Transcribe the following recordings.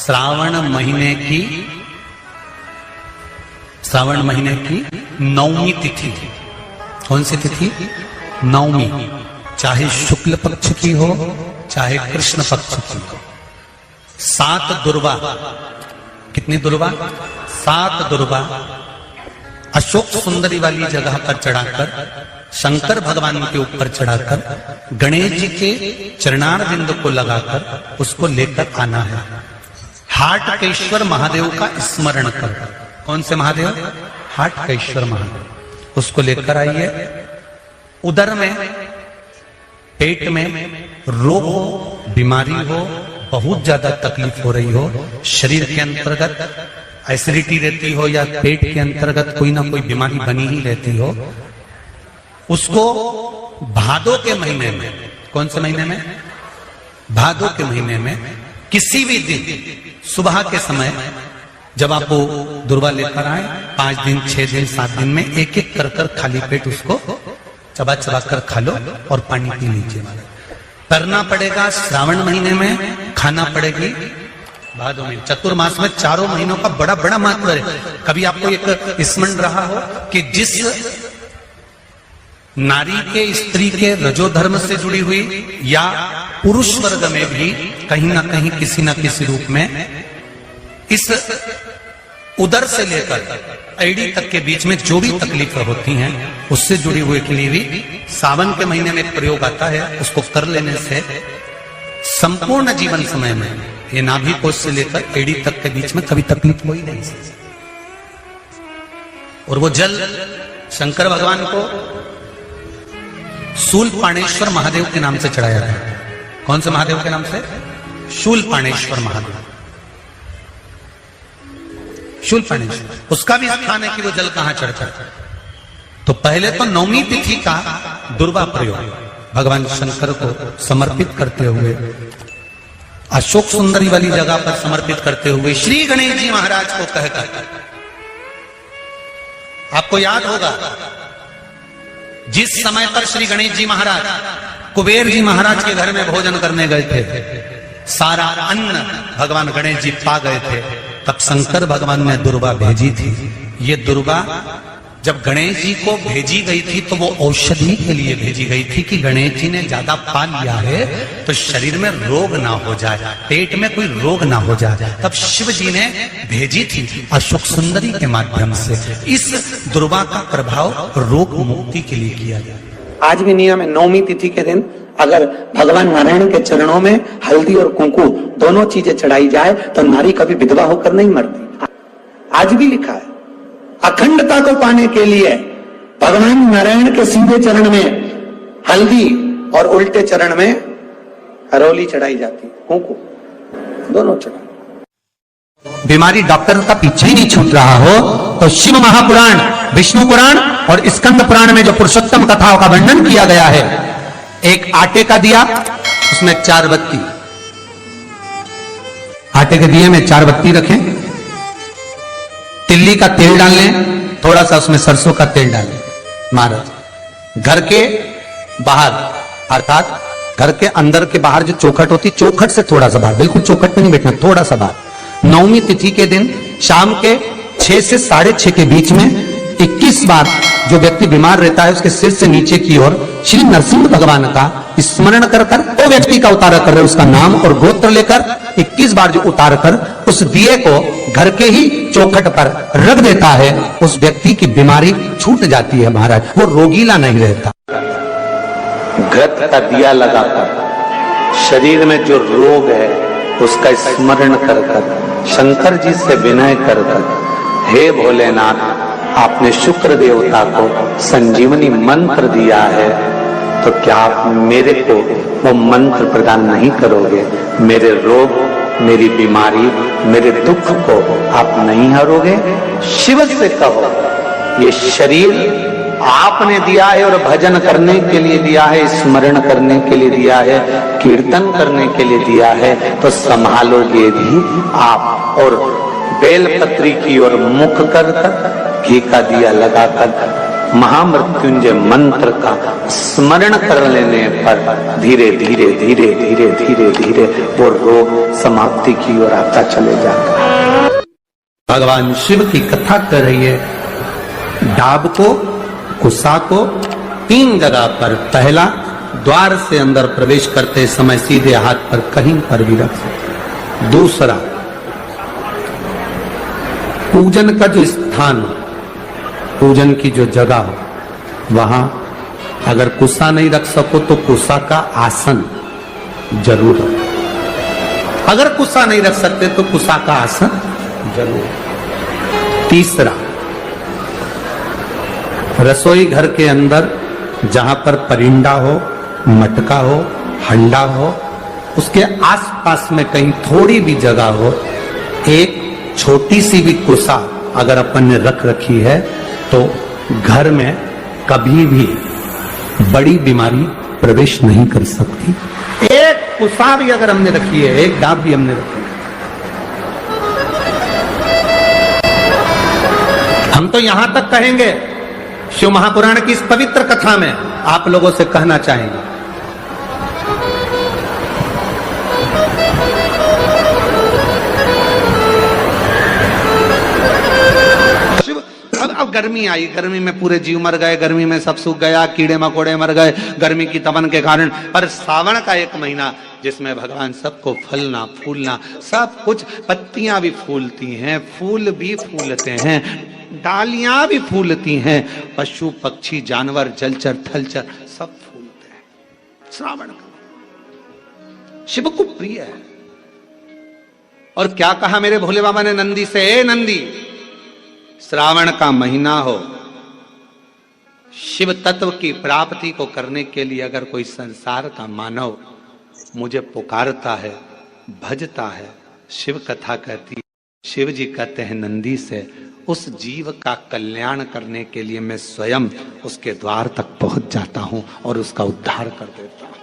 श्रावण महीने की नवमी तिथि। कौन सी तिथि? नवमी। चाहे शुक्ल पक्ष की हो चाहे कृष्ण पक्ष की हो। 7 दुर्वा। कितनी दुर्वा? 7 दुर्वा अशोक सुंदरी वाली जगह पर चढ़ाकर, शंकर भगवान के ऊपर चढ़ाकर, गणेश जी के चरणारविंद को लगाकर उसको लेकर आना है। हाटकेश्वर महादेव का स्मरण कर। कौन से महादेव? हाटकेश्वर महादेव। उसको लेकर आइए। उदर में, पेट में रोग हो, बीमारी हो, बहुत ज्यादा तकलीफ हो रही हो, शरीर के अंतर्गत एसिडिटी रहती हो या पेट के अंतर्गत कोई ना कोई बीमारी बनी ही रहती हो, उसको भादों के महीने में, कौन से महीने में? भादों के महीने में किसी भी दिन सुबह के समय जब आप वो दुर्वा लेकर आए, 5 दिन, 6 दिन, 7 दिन में एक एक कर खाली पेट उसको चबा चबा कर खा लो और पानी पी लीजिए। करना पड़ेगा श्रावण महीने में, खाना पड़ेगी भादों में। चतुर्मास में चारों महीनों का बड़ा बड़ा महत्व है। कभी आपको एक स्मरण रहा हो कि जिस नारी के, स्त्री के रजोधर्म से जुड़ी हुई या पुरुष वर्ग में भी कहीं ना कहीं किसी ना किसी रूप में इस उदर से लेकर एड़ी तक के बीच में जो भी तकलीफें होती हैं उससे जुड़ी हुई के लिए भी सावन के महीने में एक प्रयोग आता है। उसको कर लेने से संपूर्ण जीवन समय में ये नाभि कोश से लेकर एड़ी तक के बीच में कभी तकलीफ हो ही नहीं सकती। और वो जल शंकर भगवान को शूलपाणेश्वर महादेव के नाम से चढ़ाया गया। कौन से महादेव के नाम से? शूलपाणेश्वर महादेव। शूलपाणेश्वर, उसका भी स्थान है कि वो जल कहां चढ़ता है। तो पहले तो नवमी तिथि का दुर्वा प्रयोग भगवान शंकर को समर्पित करते हुए, अशोक सुंदरी वाली जगह पर समर्पित करते हुए श्री गणेश जी महाराज को कहकर, आपको याद होगा जिस समय पर श्री गणेश जी महाराज कुबेर जी महाराज के घर में भोजन करने गए थे, सारा अन्न भगवान गणेश जी पा गए थे, तब शंकर भगवान ने दुर्वा भेजी थी। ये दुर्वा जब गणेश जी को भेजी गई थी तो वो औषधि के लिए भेजी गई थी कि गणेश जी ने ज्यादा पा लिया है तो शरीर में रोग ना हो जाए, पेट में कोई रोग ना हो जाए। तब शिव जी ने भेजी थी अशोक सुंदरी के माध्यम से। इस दुर्वा का प्रभाव रोग मुक्ति के लिए किया गया। आज भी नियम है, नवमी तिथि के दिन अगर भगवान नारायण के चरणों में हल्दी और कुंकू दोनों चीजें चढ़ाई जाए तो नारी कभी विधवा होकर नहीं मरती। आज भी लिखा है, अखंडता को पाने के लिए भगवान नारायण के सीधे चरण में हल्दी और उल्टे चरण में हरोली चढ़ाई जाती, कुंकू दोनों चढ़ा। बीमारी डॉक्टर का पीछे ही नहीं छूट रहा हो तो शिव महापुराण, विष्णु पुराण और स्कंद पुराण में जो पुरुषोत्तम कथाओं का वर्णन किया गया है, एक आटे का दिया, उसमें 4 बत्ती, आटे के दिए में 4 बत्ती रखें, तिल्ली का तेल डाल लें, थोड़ा सा उसमें सरसों का तेल डालें। महाराज घर के बाहर, अर्थात घर के अंदर के बाहर जो चौखट होती, चौखट से थोड़ा सा बाहर, बिल्कुल चौखट में नहीं बैठना, थोड़ा सा बाहर, नवमी तिथि के दिन शाम के 6 से 6:30 के बीच में 21 बार जो व्यक्ति बीमार रहता है उसके सिर से नीचे की ओर श्री नरसिंह भगवान का स्मरण कर कर, वो व्यक्ति का उतारा कर रहे उसका नाम और गोत्र लेकर 21 बार जो उतार कर उस दिए को घर के ही चौखट पर रख देता है, उस व्यक्ति की बीमारी छूट जाती है महाराज, वो रोगीला नहीं रहता। घृत का दिया लगाकर शरीर में जो रोग है उसका स्मरण कर कर, शंकर जी से विनय कर कर, हे भोलेनाथ आपने शुक्र देवता को संजीवनी मंत्र दिया है तो क्या आप मेरे को वो मंत्र प्रदान नहीं करोगे? मेरे रोग, मेरी बीमारी, मेरे दुख को आप नहीं हरोगे? शिव से कहो, ये शरीर आपने दिया है और भजन करने के लिए दिया है, स्मरण करने के लिए दिया है, कीर्तन करने के लिए दिया है, तो संभालोगे भी आप। और बेलपत्री की ओर मुख कर कर, घी का दिया लगाकर महामृत्युंजय मंत्र का स्मरण कर लेने पर धीरे धीरे धीरे धीरे धीरे धीरे वो रोग समाप्ति की ओर आता चले जाता है। भगवान शिव की कथा कर रही है। डाब को, कुसा को 3 जगह पर, पहला द्वार से अंदर प्रवेश करते समय सीधे हाथ पर कहीं पर भी रख सकते। दूसरा, पूजन का जो स्थान हो, पूजन की जो जगह हो, वहां अगर कुसा नहीं रख सको तो कुसा का आसन जरूर हो। अगर कुसा नहीं रख सकते तो कुसा का आसन जरूर। तीसरा, रसोई घर के अंदर जहां पर परिंदा हो, मटका हो, हंडा हो, उसके आसपास में कहीं थोड़ी भी जगह हो, एक छोटी सी भी कुसा अगर अपन ने रख रखी है तो घर में कभी भी बड़ी बीमारी प्रवेश नहीं कर सकती। एक कुसा भी अगर हमने रखी है, एक डाब भी हमने रखी है, हम तो यहां तक कहेंगे, शिव महापुराण की इस पवित्र कथा में आप लोगों से कहना चाहेंगे, अब गर्मी आई, गर्मी में पूरे जीव मर गए, गर्मी में सब सूख गया, कीड़े मकोड़े मर गए गर्मी की तपन के कारण। पर सावन का एक महीना जिसमें भगवान सबको फलना फूलना सब कुछ, पत्तियां भी फूलती हैं, फूल भी फूलते हैं, डालियां भी फूलती हैं, पशु पक्षी जानवर जलचर थलचर सब फूलते हैं। श्रावण का शिव को प्रिय है। और क्या कहा मेरे भोले बाबा ने नंदी से, ए नंदी, श्रावण का महीना हो, शिव तत्व की प्राप्ति को करने के लिए अगर कोई संसार का मानव मुझे पुकारता है, भजता है, शिव कथा कहती है, शिव जी कहते हैं नंदी से, उस जीव का कल्याण करने के लिए मैं स्वयं उसके द्वार तक पहुंच जाता हूं और उसका उद्धार कर देता हूं,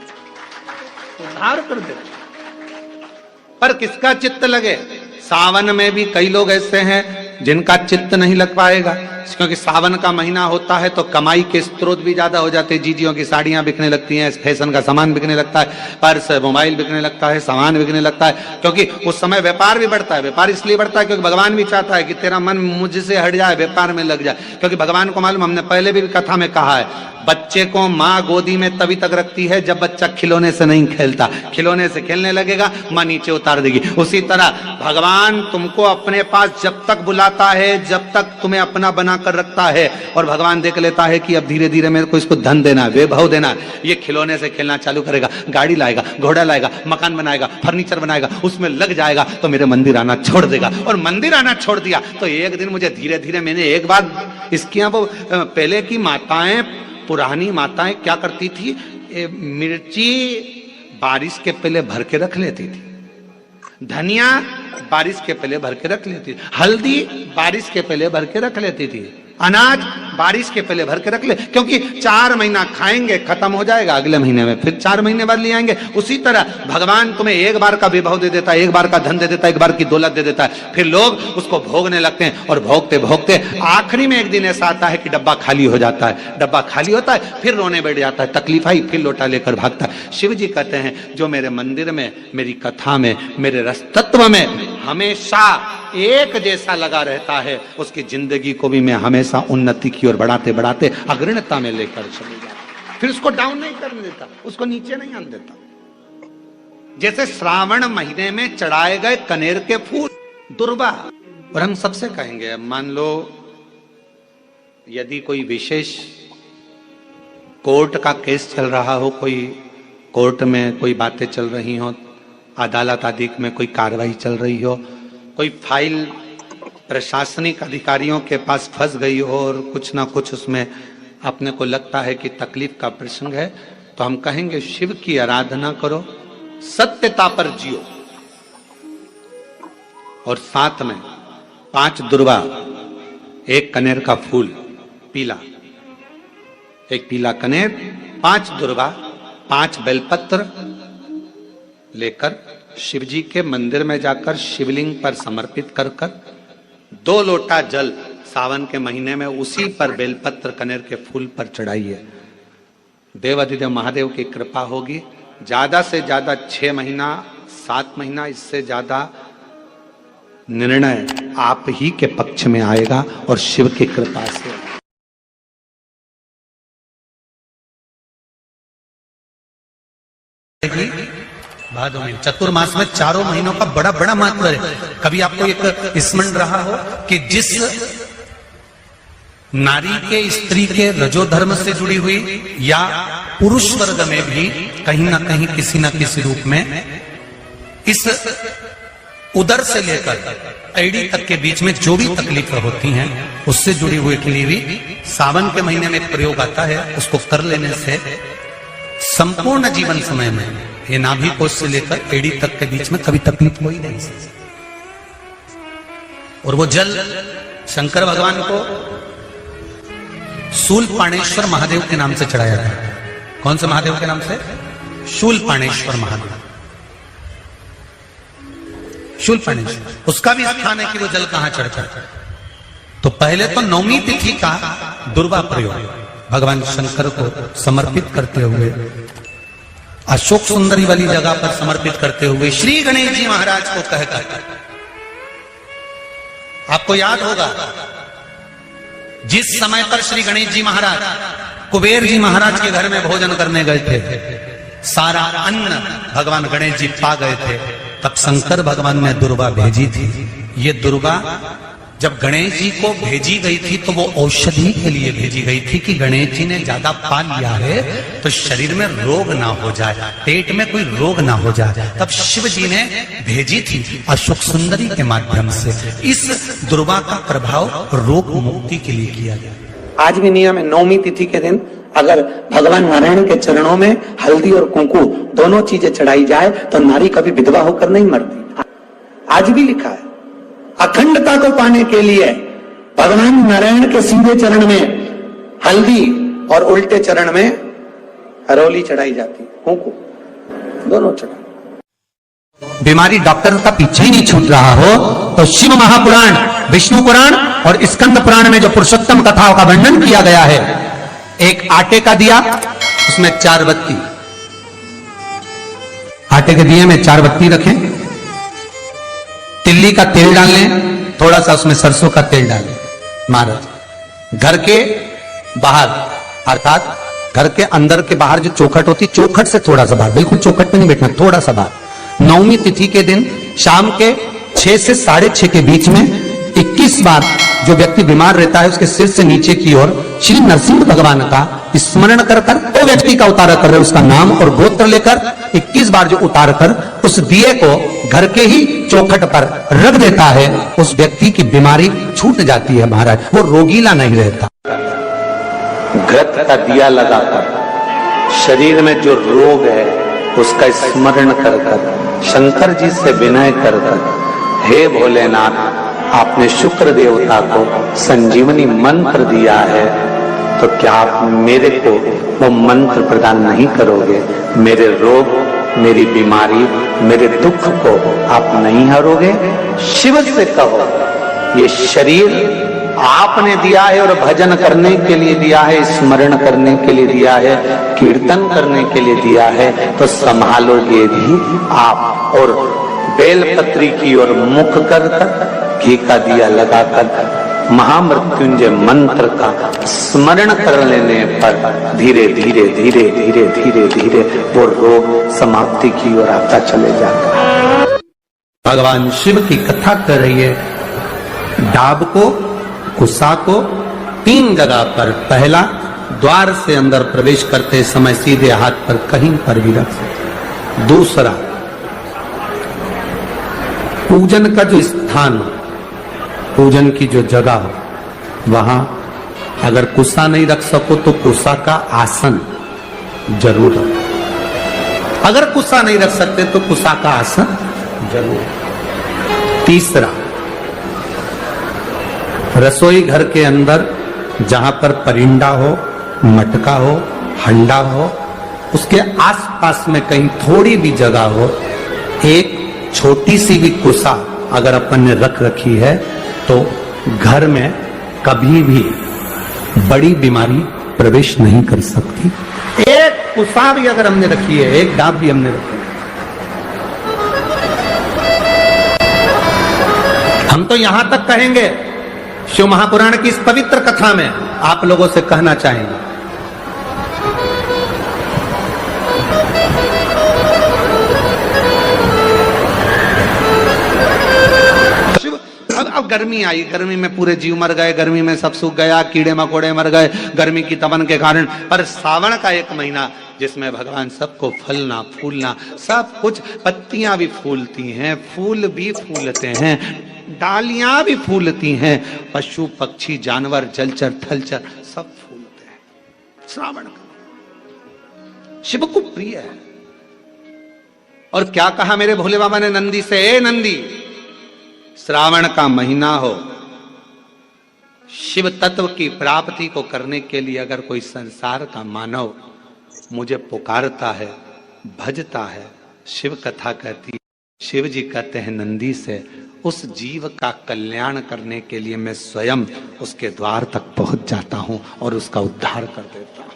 उद्धार कर देता हूं। पर किसका चित्त लगे? सावन में भी कई लोग ऐसे हैं जिनका चित्त नहीं लग पाएगा, क्योंकि सावन का महीना होता है तो कमाई के स्रोत भी ज्यादा हो जाते हैं। जीजियों की साड़ियां बिकने लगती हैं, फैशन का सामान बिकने लगता है, पर्स मोबाइल बिकने लगता है, सामान बिकने लगता है, क्योंकि उस समय व्यापार भी बढ़ता है। व्यापार इसलिए बढ़ता है क्योंकि भगवान भी चाहता है कि तेरा मन मुझसे हट जाए, व्यापार में लग जाए, क्योंकि भगवान को मालूम, हमने पहले भी कथा में कहा है, बच्चे को माँ गोदी में तभी तक रखती है जब बच्चा खिलौने से नहीं खेलता, खिलौने से खेलने लगेगा माँ नीचे उतार देगी। उसी तरह भगवान तुमको अपने पास जब तक बुलाता है, जब तक तुम्हें अपना बना कर रखता है, और भगवान देख लेता है कि अब धीरे धीरे मेरे को इसको धन देना है, वैभव देना है, ये खिलौने से खेलना चालू करेगा, गाड़ी लाएगा, घोड़ा लाएगा, मकान बनाएगा, फर्नीचर बनाएगा, उसमें लग जाएगा तो मेरे मंदिर आना छोड़ देगा। और मंदिर आना छोड़ दिया तो एक दिन मुझे धीरे धीरे, मैंने एक बार इसकी वो पहले की माताएं, पुरानी माताएं क्या करती थी, मिर्ची बारिश के पहले भर के रख लेती थी, धनिया बारिश के पहले भर के रख लेती थी, हल्दी बारिश के पहले भर के रख लेती थी, अनाज बारिश के पहले भर के रख ले, क्योंकि 4 महीना खाएंगे, खत्म हो जाएगा, अगले महीने में फिर 4 महीने बाद ले आएंगे। उसी तरह भगवान तुम्हें एक बार का विभव दे देता है, एक बार का धन दे देता है, एक बार की दौलत दे देता है, फिर लोग उसको भोगने लगते हैं, और भोगते भोगते आखिरी में एक दिन ऐसा आता है कि डब्बा खाली हो जाता है, डब्बा खाली होता है, फिर रोने बैठ जाता है, तकलीफ आई, फिर लोटा लेकर भागता है। शिव जी कहते हैं जो मेरे मंदिर में, मेरी कथा में, मेरे रस तत्व में हमेशा एक जैसा लगा रहता है, उसकी जिंदगी को भी मैं हमेशा उन्नति की ओर बढ़ाते बढ़ाते अग्रणता में लेकर चले जाता, फिर उसको डाउन नहीं करने देता, उसको नीचे नहीं आने देता। जैसे श्रावण महीने में चढ़ाए गए कनेर के फूल दुर्वा। और हम सबसे कहेंगे, मान लो यदि कोई विशेष कोर्ट का केस चल रहा हो, कोई कोर्ट में कोई बातें चल रही हो, अदालत आदि में कोई कार्रवाई चल रही हो, कोई फाइल प्रशासनिक अधिकारियों के पास फंस गई हो और कुछ ना कुछ उसमें अपने को लगता है कि तकलीफ का प्रसंग है, तो हम कहेंगे शिव की आराधना करो, सत्यता पर जियो, और साथ में 5 दुर्वा, 1 कनेर का फूल पीला, 1 पीला कनेर, 5 दुर्वा, 5 बेलपत्र लेकर शिव जी के मंदिर में जाकर शिवलिंग पर समर्पित कर 2 लोटा जल सावन के महीने में उसी पर बेलपत्र कनेर के फूल पर चढ़ाइए। देवाधिदेव महादेव की कृपा होगी। ज्यादा से ज्यादा 6 महीना 7 महीना, इससे ज्यादा निर्णय आप ही के पक्ष में आएगा और शिव की कृपा से। भादों में चतुर्मास में 4 महीनों का बड़ा बड़ा महत्व है। कभी आपको एक स्मरण रहा हो कि जिस नारी के स्त्री के रजोधर्म से जुड़ी हुई या पुरुष वर्ग में भी कहीं ना कहीं किसी न किसी रूप में इस उदर से लेकर एड़ी तक के बीच में जो भी तकलीफें होती हैं उससे जुड़ी हुई के लिए भी सावन के महीने में एक प्रयोग आता है। उसको कर लेने से संपूर्ण जीवन समय में ये नाभि कोश से लेकर एड़ी तक के बीच में कभी तकलीफ हो ही नहीं सकती। और वो जल शंकर भगवान को शूलपाणेश्वर महादेव के नाम से चढ़ाया था। कौन से महादेव के नाम से? शूलपाणेश्वर महादेव। शूलपाणेश्वर उसका भी स्थान है कि वो जल कहां चढ़ता है। तो पहले तो 9वीं तिथि का दुर्वा प्रयोग भगवान शंकर को समर्पित करते हुए अशोक सुंदरी वाली जगह पर समर्पित करते हुए श्री गणेश जी महाराज को कहकर, आपको याद होगा जिस समय पर श्री गणेश जी महाराज कुबेर जी महाराज के घर में भोजन करने गए थे, सारा अन्न भगवान गणेश जी पा गए थे, तब शंकर भगवान ने दुर्वा भेजी थी। ये दुर्वा जब गणेश जी को भेजी गई थी तो वो औषधि के लिए भेजी गई थी कि गणेश जी ने ज्यादा पा लिया है तो शरीर में रोग ना हो जाए, पेट में कोई रोग ना हो जाए। तब शिव जी ने भेजी थी अशोक सुंदरी के माध्यम से। इस दुर्वा का प्रभाव रोग मुक्ति के लिए किया गया। आज भी नियम है 9वीं तिथि के दिन अगर भगवान नारायण के चरणों में हल्दी और कुंकू दोनों चीजें चढ़ाई जाए तो नारी कभी विधवा होकर नहीं मरती। आज भी लिखा है अखंडता को पाने के लिए भगवान नारायण के सीधे चरण में हल्दी और उल्टे चरण में हरोली चढ़ाई जाती, कुंकू दोनों चढ़ाई। बीमारी डॉक्टर का पीछे ही नहीं छूट रहा हो तो शिव महापुराण, विष्णु पुराण और स्कंद पुराण में जो पुरुषोत्तम कथाओं का वर्णन किया गया है, एक आटे का दिया उसमें 4 बत्ती, आटे के दिए में 4 बत्ती रखें, तिल्ली का तेल डाल लें, थोड़ा सा उसमें सरसों का तेल डालें। महाराज घर के बाहर अर्थात घर के अंदर के बाहर जो चौखट होती, चौखट से थोड़ा सा बाहर, बिल्कुल चौखट पे नहीं बैठना, थोड़ा सा बाहर 9वीं तिथि के दिन शाम के 6 से 6:30 के बीच में 21 बार जो व्यक्ति बीमार रहता है उसके सिर से नीचे की ओर श्री नरसिंह भगवान का स्मरण कर कर वो व्यक्ति का उतारा कर रहे उसका नाम और गोत्र लेकर 21 बार जो उतार कर उस दिए को घर के ही चौखट पर रख देता है, उस व्यक्ति की बीमारी छूट जाती है महाराज, वो रोगीला नहीं रहता। घृत का दिया लगाकर शरीर में जो रोग है उसका स्मरण कर कर शंकर जी से विनय कर कर, हे भोलेनाथ आपने शुक्र देवता को संजीवनी मंत्र दिया है तो क्या आप मेरे को वो मंत्र प्रदान नहीं करोगे? मेरे रोग, मेरी बीमारी, मेरे दुख को आप नहीं हरोगे? शिव से कहो ये शरीर आपने दिया है और भजन करने के लिए दिया है, स्मरण करने के लिए दिया है, कीर्तन करने के लिए दिया है, तो संभालोगे भी आप। और बेलपत्री की ओर मुख कर घी का दिया लगाकर महामृत्युंजय मंत्र का स्मरण कर लेने पर धीरे धीरे धीरे धीरे धीरे धीरे वो रोग समाप्ति की ओर आता चले जाता है। भगवान शिव की कथा कर रही है। डाब को, कुसा को 3 जगह पर, पहला द्वार से अंदर प्रवेश करते समय सीधे हाथ पर कहीं पर भी रख सकते। दूसरा पूजन का जो स्थान, पूजन की जो जगह हो वहां अगर कुसा नहीं रख सको तो कुसा का आसन जरूर रखो। अगर कुसा नहीं रख सकते तो कुसा का आसन जरूर। तीसरा, रसोई घर के अंदर जहां पर परिंदा हो, मटका हो, हंडा हो, उसके आसपास में कहीं थोड़ी भी जगह हो, एक छोटी सी भी कुसा अगर अपन ने रख रखी है तो घर में कभी भी बड़ी बीमारी प्रवेश नहीं कर सकती। एक कुसा भी अगर हमने रखी है, एक डाब भी हमने रखी है, हम तो यहां तक कहेंगे, शिव महापुराण की इस पवित्र कथा में आप लोगों से कहना चाहेंगे, अब गर्मी आई, गर्मी में पूरे जीव मर गए, गर्मी में सब सूख गया, कीड़े मकोड़े मर गए गर्मी की तपन के कारण। पर सावन का एक महीना जिसमें भगवान सबको फलना फूलना सब कुछ, पत्तियां भी फूलती हैं, फूल भी फूलते हैं, डालियां भी फूलती हैं, पशु पक्षी जानवर जलचर थलचर सब फूलते हैं। श्रावण का शिव को प्रिय है। और क्या कहा मेरे भोले बाबा ने नंदी से, ए नंदी, श्रावण का महीना हो, शिव तत्व की प्राप्ति को करने के लिए अगर कोई संसार का मानव मुझे पुकारता है, भजता है, शिव कथा कहती है, शिव जी कहते हैं नंदी से, उस जीव का कल्याण करने के लिए मैं स्वयं उसके द्वार तक पहुंच जाता हूं और उसका उद्धार कर देता हूं,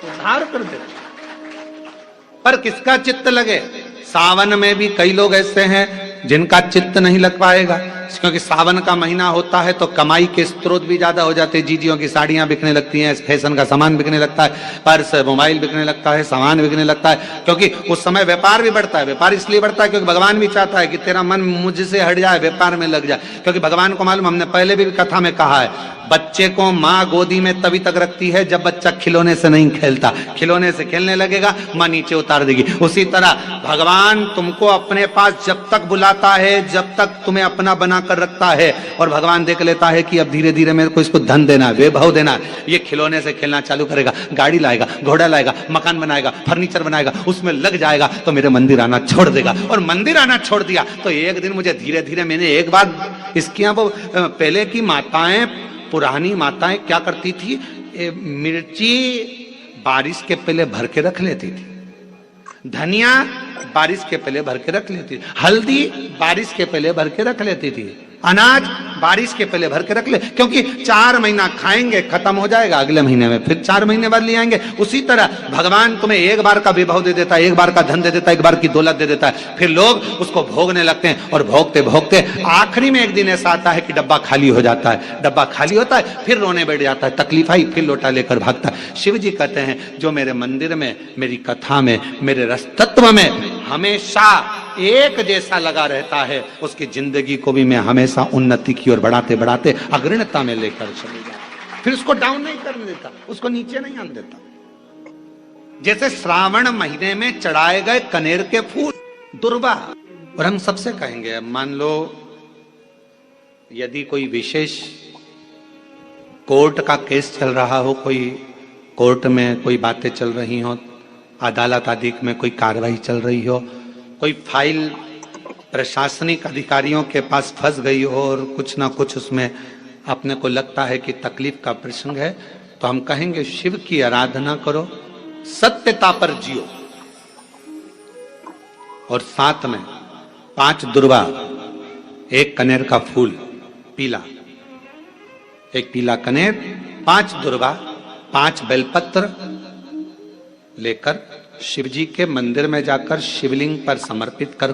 उद्धार कर देता हूं। पर किसका चित्त लगे? सावन में भी कई लोग ऐसे हैं जिनका चित्त नहीं लग पाएगा, क्योंकि सावन का महीना होता है तो कमाई के स्रोत भी ज्यादा हो जाते हैं। जीजियों की साड़ियां बिकने लगती हैं, फैशन का सामान बिकने लगता है, पर्स मोबाइल बिकने लगता है, सामान बिकने लगता है, क्योंकि उस समय व्यापार भी बढ़ता है। व्यापार इसलिए बढ़ता है क्योंकि भगवान भी चाहता है कि तेरा मन मुझसे हट जाए, व्यापार में लग जाए। क्योंकि भगवान को मालूम, हमने पहले भी कथा में कहा है, बच्चे को माँ गोदी में तभी तक रखती है जब बच्चा खिलौने से नहीं खेलता, खिलौने से खेलने लगेगा माँ नीचे उतार देगी। उसी तरह भगवान तुमको अपने पास जब तक बुलाता है, जब तक तुम्हें अपना बनाकर रखता है, और भगवान देख लेता है कि अब धीरे धीरे मेरे को इसको धन देना है, वैभव देना है, ये खिलौने से खेलना चालू करेगा, गाड़ी लाएगा, घोड़ा लाएगा, मकान बनाएगा, फर्नीचर बनाएगा, उसमें लग जाएगा तो मेरे मंदिर आना छोड़ देगा। और मंदिर आना छोड़ दिया तो एक दिन मुझे धीरे धीरे, मैंने एक बार इसके यहाँ वो पहले की माताएं, पुरानी माताएं क्या करती थी, मिर्ची बारिश के पहले भर के रख लेती थी, धनिया बारिश के पहले भर के रख लेती थी, हल्दी बारिश के पहले भर के रख लेती थी, अनाज बारिश के पहले भर के रख ले, क्योंकि 4 महीना खाएंगे खत्म हो जाएगा, अगले महीने में फिर 4 महीने बाद ले आएंगे। उसी तरह भगवान तुम्हें एक बार का विभव दे देता है, एक बार का धन दे देता है, एक बार की दौलत दे देता है, फिर लोग उसको भोगने लगते हैं, और भोगते भोगते आखिरी में एक दिन ऐसा आता है कि डब्बा खाली हो जाता है। डब्बा खाली होता है, फिर रोने बैठ जाता है, तकलीफ आई, फिर लोटा लेकर भागता है। शिव जी कहते हैं जो मेरे मंदिर में, मेरी कथा में, मेरे रस तत्व में हमेशा एक जैसा लगा रहता है, उसकी जिंदगी को भी मैं हमेशा उन्नति की ओर बढ़ाते बढ़ाते अग्रणता में लेकर चले जाता, फिर उसको डाउन नहीं करने देता, उसको नीचे नहीं आने देता। जैसे श्रावण महीने में चढ़ाए गए कनेर के फूल दुर्वा। और हम सबसे कहेंगे, मान लो यदि कोई विशेष कोर्ट का केस चल रहा हो, कोई कोर्ट में कोई बातें चल रही हो, अदालत आदि में कोई कार्रवाई चल रही हो, कोई फाइल प्रशासनिक अधिकारियों के पास फंस गई हो और कुछ ना कुछ उसमें अपने को लगता है कि तकलीफ का प्रसंग है, तो हम कहेंगे शिव की आराधना करो, सत्यता पर जियो, और साथ में 5 दुर्वा, 1 कनेर का फूल पीला, 1 पीला कनेर, 5 दुर्वा, 5 बेलपत्र लेकर शिव जी के मंदिर में जाकर शिवलिंग पर समर्पित कर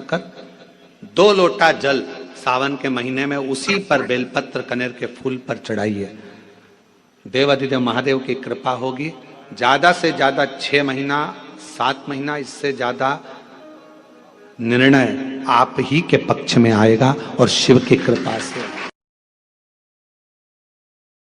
2 लोटा जल सावन के महीने में उसी पर बेलपत्र कनेर के फूल पर चढ़ाइए। देवाधिदेव महादेव की कृपा होगी। ज्यादा से ज्यादा 6 महीना 7 महीना, इससे ज्यादा निर्णय आप ही के पक्ष में आएगा और शिव की कृपा से